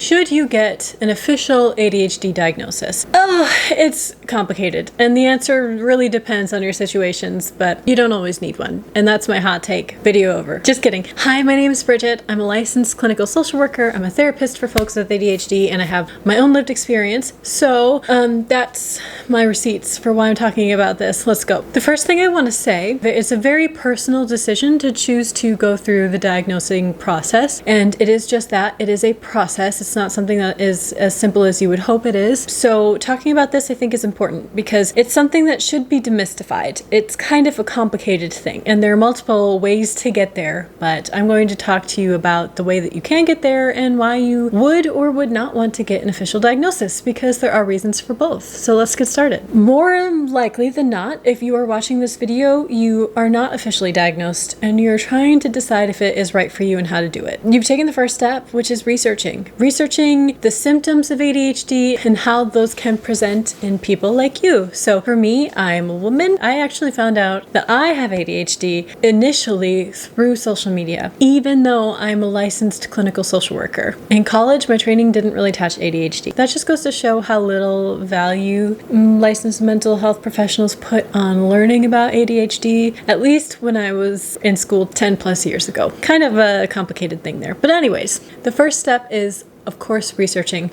should you get an official ADHD diagnosis? Oh, it's complicated. And the answer really depends on your situations, but you don't always need one. And that's my hot take. Video over. Just kidding. Hi, my name is Bridget. I'm a licensed clinical social worker. I'm a therapist for folks with ADHD, and I have my own lived experience. So that's my receipts for why I'm talking about this. Let's go. The first thing I want to say, it's a very personal decision to choose to go through the diagnosing process. And it is just that. It is a process. It's not something that is as simple as you would hope it is. So talking about this, I think, is important because it's something that should be demystified. It's kind of a complicated thing, and there are multiple ways to get there, but I'm going to talk to you about the way that you can get there and why you would or would not want to get an official diagnosis, because there are reasons for both. So let's get started. More likely than not, if you are watching this video, you are not officially diagnosed and you're trying to decide if it is right for you and how to do it. You've taken the first step, which is researching the symptoms of ADHD and how those can present in people like you. So for me, I'm a woman. I actually found out that I have ADHD initially through social media, even though I'm a licensed clinical social worker. In college, my training didn't really touch ADHD. That just goes to show how little value licensed mental health professionals put on learning about ADHD, at least when I was in school 10 plus years ago. Kind of a complicated thing there. But anyways, the first step is, of course, researching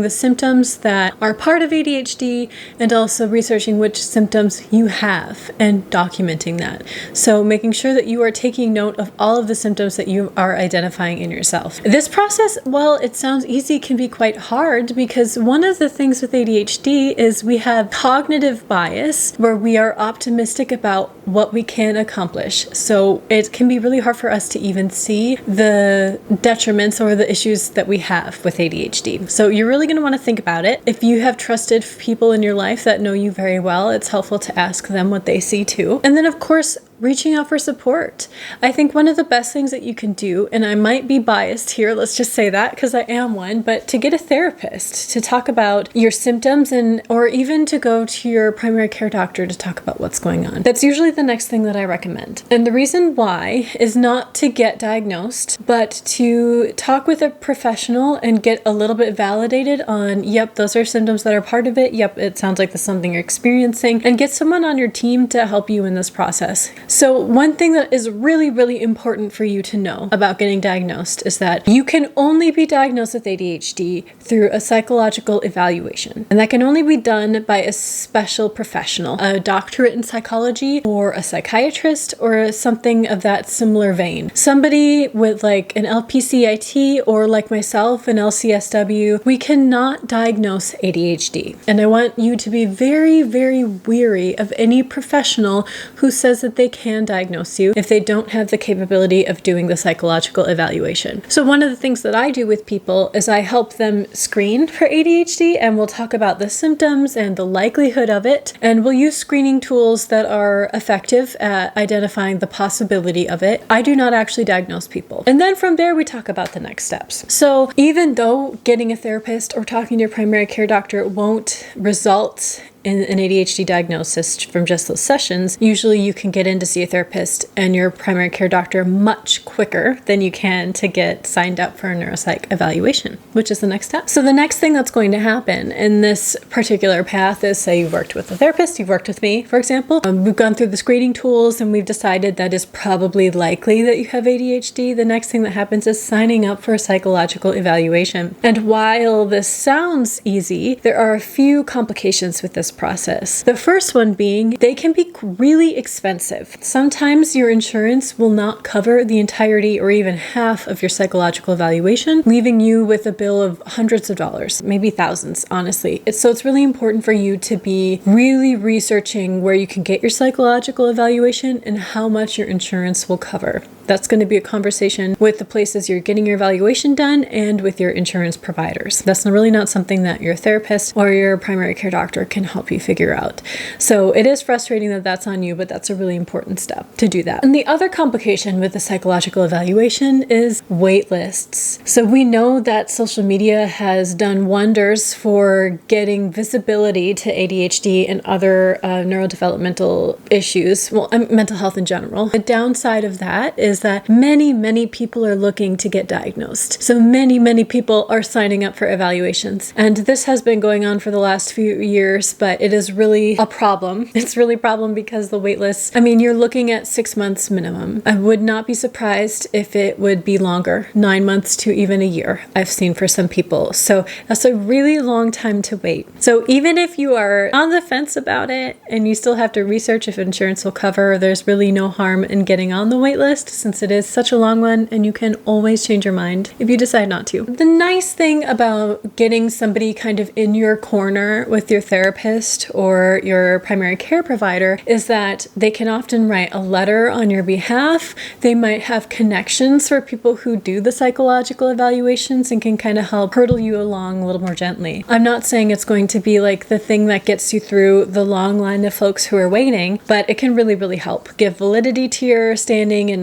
the symptoms that are part of ADHD, and also researching which symptoms you have and documenting that. So making sure that you are taking note of all of the symptoms that you are identifying in yourself. This process, while it sounds easy, can be quite hard, because one of the things with ADHD is we have cognitive bias where we are optimistic about what we can accomplish. So it can be really hard for us to even see the detriments or the issues that we have with ADHD. So you're really going to want to think about it. If you have trusted people in your life that know you very well, it's helpful to ask them what they see too. And then, of course, reaching out for support. I think one of the best things that you can do, and I might be biased here, let's just say that because I am one, but to get a therapist to talk about your symptoms, and or even to go to your primary care doctor to talk about what's going on. That's usually the next thing that I recommend. And the reason why is not to get diagnosed, but to talk with a professional and get a little bit validated on, yep, those are symptoms that are part of it. Yep, it sounds like that's something you're experiencing, and get someone on your team to help you in this process. So one thing that is really, really important for you to know about getting diagnosed is that you can only be diagnosed with ADHD through a psychological evaluation. And that can only be done by a special professional, a doctorate in psychology or a psychiatrist or something of that similar vein. Somebody with like an LPCIT or like myself, an LCSW. We cannot diagnose ADHD. And I want you to be very, very wary of any professional who says that they can diagnose you if they don't have the capability of doing the psychological evaluation. So one of the things that I do with people is I help them screen for ADHD, and we'll talk about the symptoms and the likelihood of it, and we'll use screening tools that are effective at identifying the possibility of it. I do not actually diagnose people. And then from there we talk about the next steps. So even though getting a therapist or talking to your primary care doctor won't result in an ADHD diagnosis from just those sessions, usually you can get in to see a therapist and your primary care doctor much quicker than you can to get signed up for a neuropsych evaluation, which is the next step. So the next thing that's going to happen in this particular path is, say you've worked with a therapist, you've worked with me, for example. We've gone through the screening tools and we've decided that is probably likely that you have ADHD. The next thing that happens is signing up for a psychological evaluation. And while this sounds easy, there are a few complications with this process. The first one being they can be really expensive. Sometimes your insurance will not cover the entirety or even half of your psychological evaluation, leaving you with a bill of hundreds of dollars, maybe thousands, honestly. So it's really important for you to be really researching where you can get your psychological evaluation and how much your insurance will cover. That's going to be a conversation with the places you're getting your evaluation done and with your insurance providers. That's really not something that your therapist or your primary care doctor can help help you figure out. So it is frustrating that that's on you, but that's a really important step to do that. And the other complication with the psychological evaluation is wait lists. So we know that social media has done wonders for getting visibility to ADHD and other neurodevelopmental issues, well, mental health in general. The downside of that is that many people are looking to get diagnosed. So many people are signing up for evaluations. And this has been going on for the last few years, but it is really a problem. It's really a problem because the wait lists, I mean, you're looking at 6 months minimum. I would not be surprised if it would be longer, 9 months to even a year, I've seen for some people. So that's a really long time to wait. So even if you are on the fence about it and you still have to research if insurance will cover, there's really no harm in getting on the wait list since it is such a long one and you can always change your mind if you decide not to. The nice thing about getting somebody kind of in your corner with your therapist or your primary care provider is that they can often write a letter on your behalf. They might have connections for people who do the psychological evaluations and can kind of help hurdle you along a little more gently. I'm not saying it's going to be like the thing that gets you through the long line of folks who are waiting, but it can really help give validity to your standing and,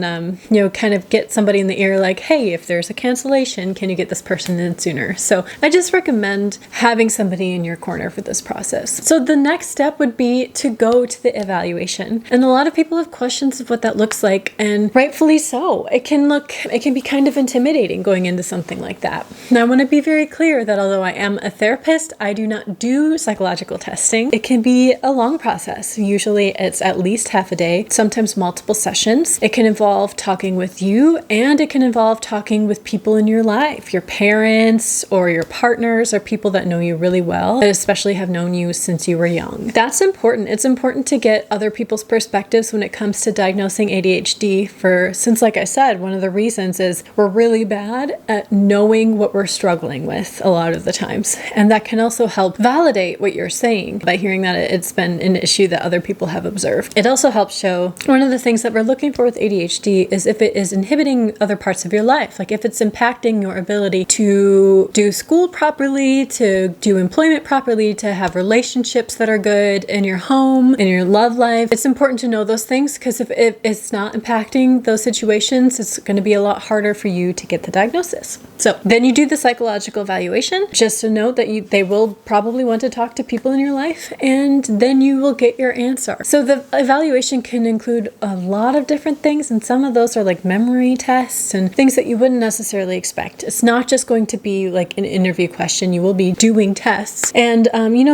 kind of get somebody in the ear like, hey, if there's a cancellation, can you get this person in sooner? So I just recommend having somebody in your corner for this process. So the next step would be to go to the evaluation. And a lot of people have questions of what that looks like, and rightfully so. It can be kind of intimidating going into something like that. Now I want to be very clear that although I am a therapist, I do not do psychological testing. It can be a long process. Usually it's at least half a day, sometimes multiple sessions. It can involve talking with you, and it can involve talking with people in your life, your parents or your partners or people that know you really well, that especially have known you since you were young. That's important. It's important to get other people's perspectives when it comes to diagnosing ADHD since like I said, one of the reasons is we're really bad at knowing what we're struggling with a lot of the times. And that can also help validate what you're saying by hearing that it's been an issue that other people have observed. It also helps show one of the things that we're looking for with ADHD is if it is inhibiting other parts of your life, like if it's impacting your ability to do school properly, to do employment properly, to have relationships that are good in your home, in your love life. It's important to know those things because if it's not impacting those situations, it's going to be a lot harder for you to get the diagnosis. So then you do the psychological evaluation. Just a note that they will probably want to talk to people in your life, and then you will get your answer. So the evaluation can include a lot of different things, and some of those are like memory tests and things that you wouldn't necessarily expect. It's not just going to be like an interview question. You will be doing tests. And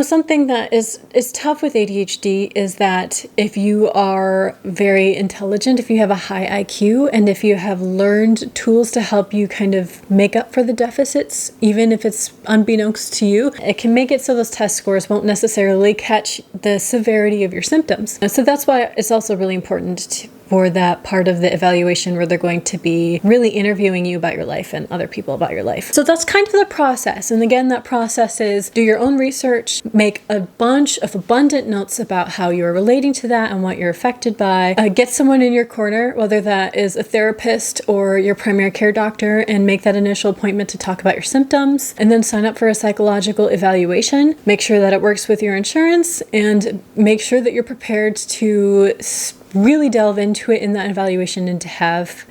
something that is tough with ADHD is that if you are very intelligent, if you have a high IQ, and if you have learned tools to help you kind of make up for the deficits, even if it's unbeknownst to you, it can make it so those test scores won't necessarily catch the severity of your symptoms. So that's why it's also really important for that part of the evaluation where they're going to be really interviewing you about your life and other people about your life. So that's kind of the process. And again, that process is do your own research, make a bunch of abundant notes about how you're relating to that and what you're affected by. Get someone in your corner, whether that is a therapist or your primary care doctor, and make that initial appointment to talk about your symptoms, and then sign up for a psychological evaluation. Make sure that it works with your insurance, and make sure that you're prepared to really delve into it in that evaluation and to have,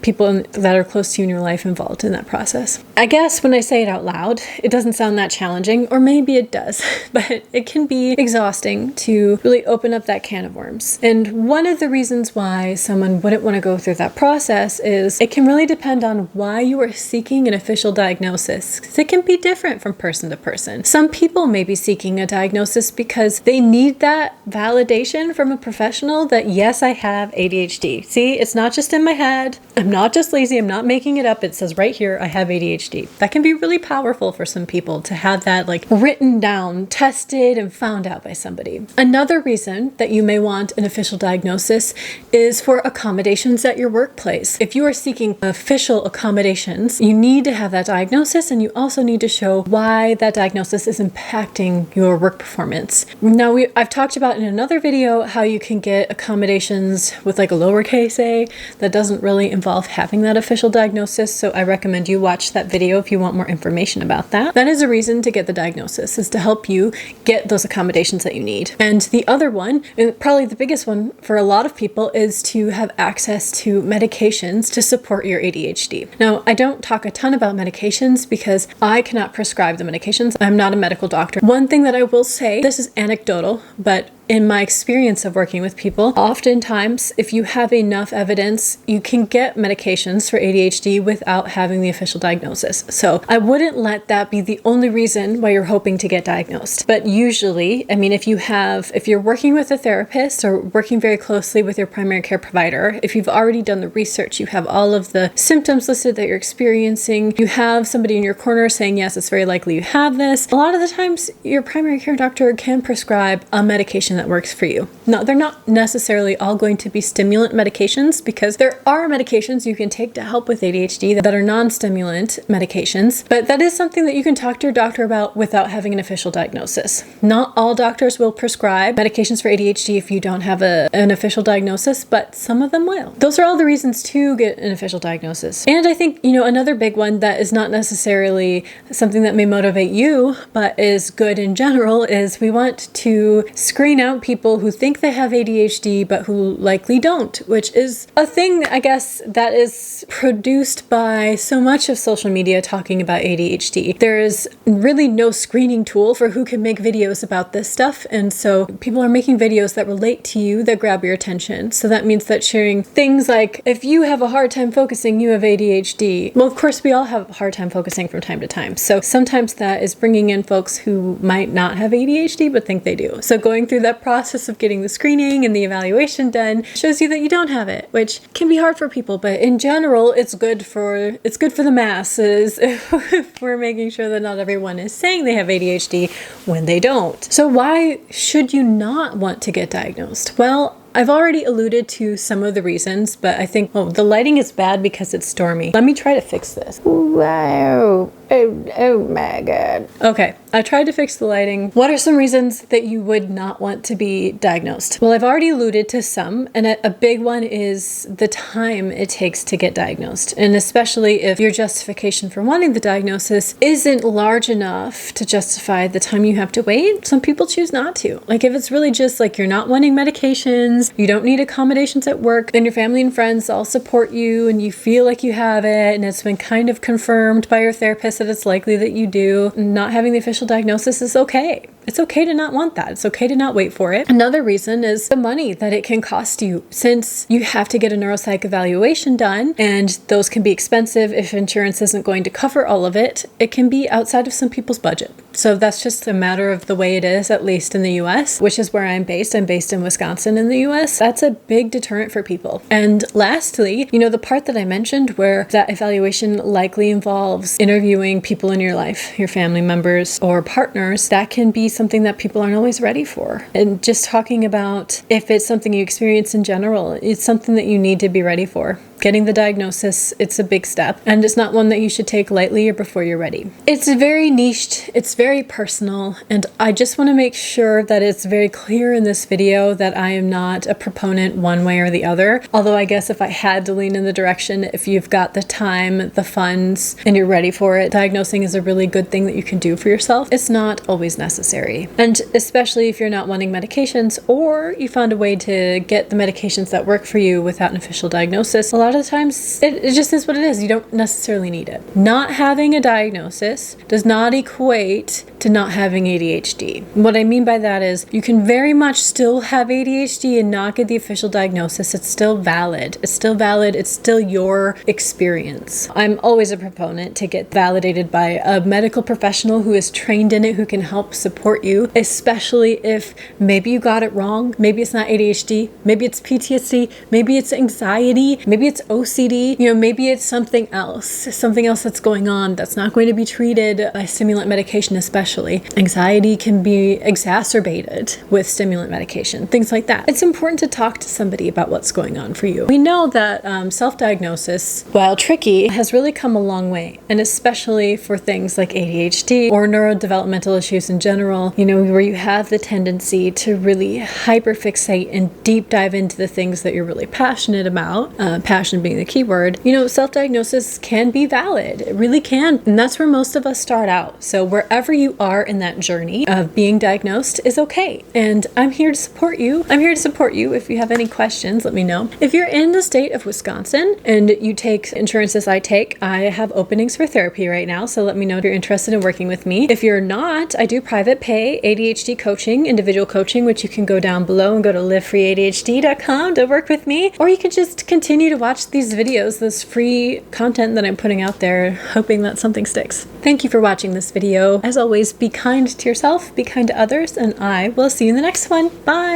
people that are close to you in your life involved in that process. I guess when I say it out loud, it doesn't sound that challenging, or maybe it does, but it can be exhausting to really open up that can of worms. And one of the reasons why someone wouldn't want to go through that process is it can really depend on why you are seeking an official diagnosis, because it can be different from person to person. Some people may be seeking a diagnosis because they need that validation from a professional that yes, I have ADHD. See, it's not just in my head. I'm not just lazy. I'm not making it up. It says right here, I have ADHD. That can be really powerful for some people to have that written down, tested, and found out by somebody. Another reason that you may want an official diagnosis is for accommodations at your workplace. If you are seeking official accommodations, you need to have that diagnosis, and you also need to show why that diagnosis is impacting your work performance. Now, I've talked about in another video how you can get accommodations accommodations with like a lowercase a that doesn't really involve having that official diagnosis. So I recommend you watch that video if you want more information about that. That is a reason to get the diagnosis, is to help you get those accommodations that you need. And the other one, and probably the biggest one for a lot of people, is to have access to medications to support your ADHD. Now, I don't talk a ton about medications because I cannot prescribe the medications. I'm not a medical doctor. One thing that I will say, this is anecdotal, but in my experience of working with people, oftentimes, if you have enough evidence, you can get medications for ADHD without having the official diagnosis. So I wouldn't let that be the only reason why you're hoping to get diagnosed. But usually, I mean, if you're working with a therapist or working very closely with your primary care provider, if you've already done the research, you have all of the symptoms listed that you're experiencing, you have somebody in your corner saying, yes, it's very likely you have this, a lot of the times your primary care doctor can prescribe a medication that works for you. No, they're not necessarily all going to be stimulant medications, because there are medications you can take to help with ADHD that are non-stimulant medications, but that is something that you can talk to your doctor about without having an official diagnosis. Not all doctors will prescribe medications for ADHD if you don't have an official diagnosis, but some of them will. Those are all the reasons to get an official diagnosis. And I think, another big one that is not necessarily something that may motivate you, but is good in general, is we want to screen out people who think they have ADHD but who likely don't, which is a thing, I guess, that is produced by so much of social media talking about ADHD. There is really no screening tool for who can make videos about this stuff, and so people are making videos that relate to you, that grab your attention. So that means that sharing things like, if you have a hard time focusing, you have ADHD. Well, of course, we all have a hard time focusing from time to time. So sometimes that is bringing in folks who might not have ADHD but think they do. So going through that process of getting the screening and the evaluation done shows you that you don't have it, which can be hard for people, but in general, it's good for the masses if we're making sure that not everyone is saying they have ADHD when they don't. So why should you not want to get diagnosed? Well, I've already alluded to some of the reasons, but I think, the lighting is bad because it's stormy. Let me try to fix this. Wow. Oh my God. Okay, I tried to fix the lighting. What are some reasons that you would not want to be diagnosed? Well, I've already alluded to some, and a big one is the time it takes to get diagnosed. And especially if your justification for wanting the diagnosis isn't large enough to justify the time you have to wait, some people choose not to. Like, if it's really just like you're not wanting medications, you don't need accommodations at work, then your family and friends all support you and you feel like you have it, and it's been kind of confirmed by your therapist that it's likely that you do, not having the official diagnosis is okay. It's okay to not want that. It's okay to not wait for it. Another reason is the money that it can cost you. Since you have to get a neuropsych evaluation done, and those can be expensive if insurance isn't going to cover all of it, it can be outside of some people's budget. So that's just a matter of the way it is, at least in the US, which is where I'm based. I'm based in Wisconsin in the US. That's a big deterrent for people. And lastly, the part that I mentioned where that evaluation likely involves interviewing people in your life, your family members or partners, that can be something that people aren't always ready for. And just talking about if it's something you experience in general, it's something that you need to be ready for. Getting the diagnosis, it's a big step, and it's not one that you should take lightly or before you're ready. It's very niched, it's very personal, and I just want to make sure that it's very clear in this video that I am not a proponent one way or the other. Although I guess if I had to lean in the direction, if you've got the time, the funds, and you're ready for it, diagnosing is a really good thing that you can do for yourself. It's not always necessary. And especially if you're not wanting medications, or you found a way to get the medications that work for you without an official diagnosis, a lot of the times it just is what it is. You don't necessarily need it. Not having a diagnosis does not equate to not having ADHD. What I mean by that is you can very much still have ADHD and not get the official diagnosis. It's still valid. It's still valid. It's still your experience. I'm always a proponent to get validated by a medical professional who is trained in it, who can help support you, especially if maybe you got it wrong. Maybe it's not ADHD. Maybe it's PTSD. Maybe it's anxiety. Maybe it's OCD, you know, maybe it's something else that's going on that's not going to be treated by stimulant medication especially. Anxiety can be exacerbated with stimulant medication, things like that. It's important to talk to somebody about what's going on for you. We know that self-diagnosis, while tricky, has really come a long way, and especially for things like ADHD or neurodevelopmental issues in general, you know, where you have the tendency to really hyperfixate and deep dive into the things that you're really passionate about, passion being the key word. You know, self-diagnosis can be valid. It really can, and that's where most of us start out. So wherever you are in that journey of being diagnosed is okay, and I'm here to support you. I'm here to support you. If you have any questions, let me know. If you're in the state of Wisconsin and you take insurance as I take, I have openings for therapy right now, so let me know if you're interested in working with me. If you're not, I do private pay ADHD coaching, individual coaching, which you can go down below and go to livefreeadhd.com to work with me, or you can just continue to watch these videos, this free content that I'm putting out there, hoping that something sticks. Thank you for watching this video. As always, be kind to yourself, be kind to others, and I will see you in the next one. Bye!